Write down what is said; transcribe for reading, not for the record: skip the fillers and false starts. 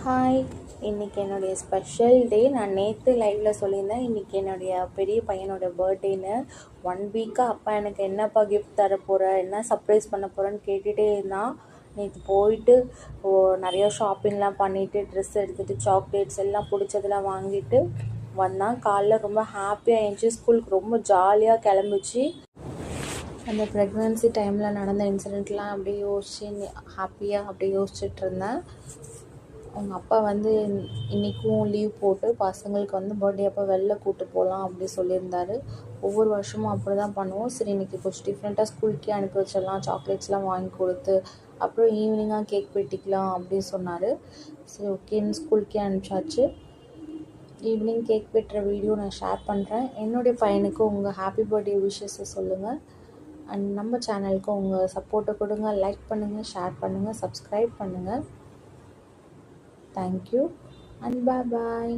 Hi, இன்றைக்கி என்னுடைய special day. நான் நேற்று லைவில் சொல்லியிருந்தேன் இன்றைக்கி என்னுடைய பெரிய பையனோட பர்த்டேன்னு. 1 வீக்காக அப்பா எனக்கு என்னப்பா கிஃப்ட் தர போகிற, என்ன சர்ப்ரைஸ் பண்ண போகிறேன்னு கேட்டுகிட்டே இருந்தான். நேற்று போயிட்டு நிறையா ஷாப்பிங்லாம் பண்ணிவிட்டு ட்ரெஸ் எடுத்துகிட்டு சாக்லேட்ஸ் எல்லாம் பிடிச்சதெல்லாம் வாங்கிட்டு வந்தான். காலைல ரொம்ப ஹாப்பியாக இருந்துச்சு. ஸ்கூலுக்கு ரொம்ப ஜாலியாக கிளம்பிச்சு. அந்த ப்ரெக்னென்சி டைமில் நடந்த இன்சிடெண்ட்லாம் அப்படியே யோசிச்சு ஹாப்பியாக அப்படியே யோசிச்சுட்டு இருந்தேன். அவங்க அப்பா இன்றைக்கும் லீவ் போட்டு பசங்களுக்கு பர்த்டே அப்போ வெளில கூப்பிட்டு போகலாம் அப்படி சொல்லியிருந்தாரு. ஒவ்வொரு வருஷமும் அப்படி தான் பண்ணுவோம். சரி, இன்றைக்கி கொஞ்சம் டிஃப்ரெண்ட்டாக ஸ்கூலுக்கே அனுப்பி வச்சிடலாம், சாக்லேட்ஸ்லாம் வாங்கி கொடுத்து அப்புறம் ஈவினிங்காக கேக் வெட்டிக்கலாம் அப்படின்னு சொன்னார். சரி, ஓகேன்னு ஸ்கூலுக்கே அனுப்பிச்சாச்சு. ஈவினிங் கேக் வெட்டுற வீடியோ நான் ஷேர் பண்ணுறேன். என்னுடைய பையனுக்கு உங்கள் ஹாப்பி பர்த்டே விஷஸை சொல்லுங்கள். அண்ட் நம்ம சேனலுக்கு உங்கள் சப்போர்ட்டை கொடுங்க. லைக் பண்ணுங்கள், ஷேர் பண்ணுங்கள், சப்ஸ்கிரைப் பண்ணுங்கள். Thank you and bye bye.